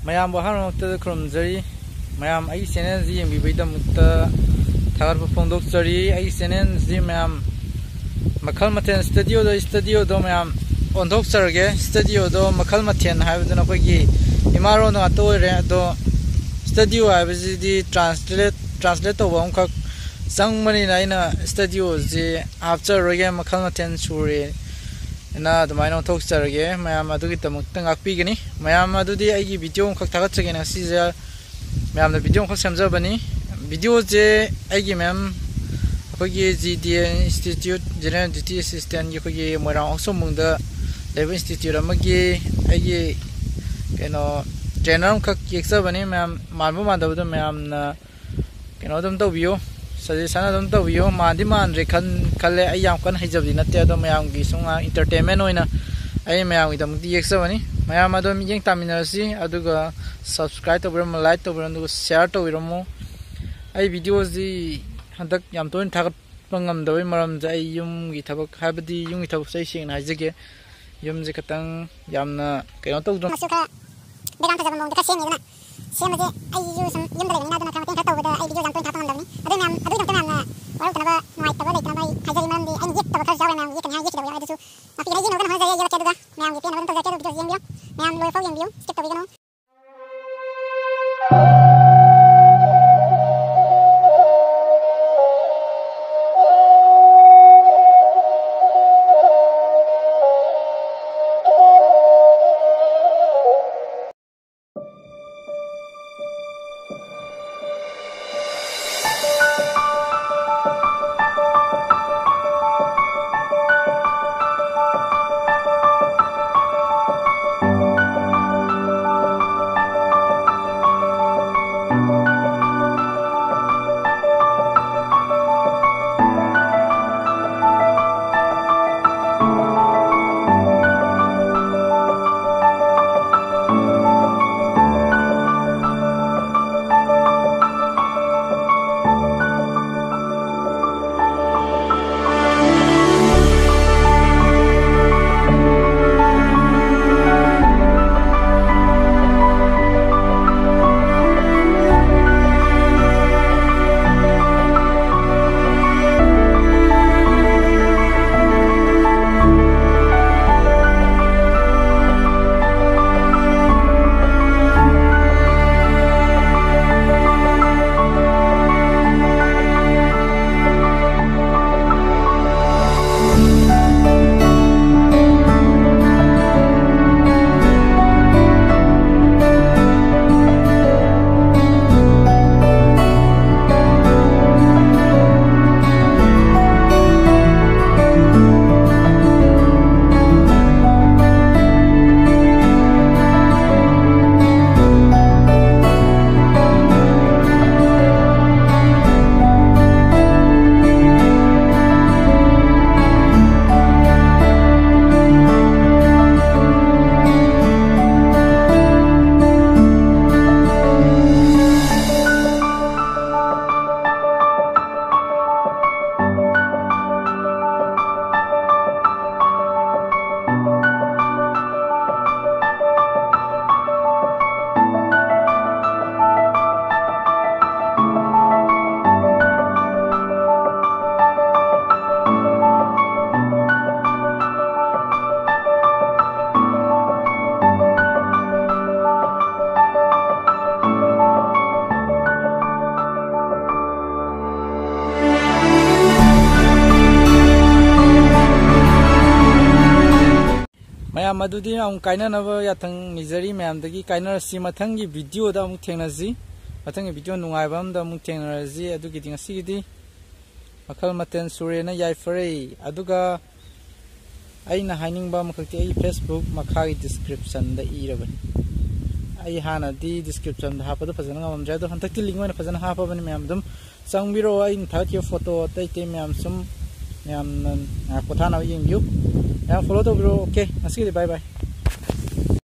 mayam bahar mukta krum jari mayam ai channel ji yeng bi bai da mukta thagar phong dok jari ai channel ji mayam makhal mathen studio do mayam on dok sarge studio do makhal mathen ha biduna ko gi imaro no to re do studio ha bi di translate to bom khak sang mani na ina studio ji after roge makhal mathen sure na damaino thok sarge mayam adu gi tamuk tang akpi gani mayam adu di ai gi video khak thagat chage na si ja mayam na video khak samja bani video je ai gi mayam ko gi GDA Institute General Duty Assistant gi ko gi moirang oksum mung da level institute am gi ai gi keno trainer khak ki eksa bani mayam manbu ma da mayam na keno dum to view suggestion adum to view mandi man re khalle ai yam kan hijab di natte do mayam gi sunga entertainment oina ai mayam gi dam di eksa bani mayam adum yeng taminasi aduga subscribe to bram like to bram du share to bram ai videos di handak yam toin thagat pangam doi maram jai yum gi thabak habdi yung gi thabak sai sing na jige yum je katang yamna kayo to dum began ta mong ka sem ni na sem je ai yu sam yum dai na dum ta ta to da ai video jam toin thapang dam ni adu nam adu jam tan na waru kana ba mai ta ba le kana bai hajari maram di ai yek ta ba khar jaw nam yek kana yek da ya adu su na pi ji no kan ha ja ya ta da nam gi pe na to ja ta video yem bio nam lo fo yem bio skip to video no mayam adudi ang kaina na ba yathang nizari mayam dagi kaina si mathang gi video da mu thengna ji mathang gi video nungai bam da mu thengna ji adugi ding si gi makhal maten sure na yai fare aduga aina haining ba makhti ai Facebook makha gi description da i raban ai hana di description da hapa da phajana ngam ja do hantak ti link ma phajana hapa ban mayam dum sangbiro ai thak ye photo tai te mayam sum mayam na ko thana yeng yu ya follow to bro okay asiki bye bye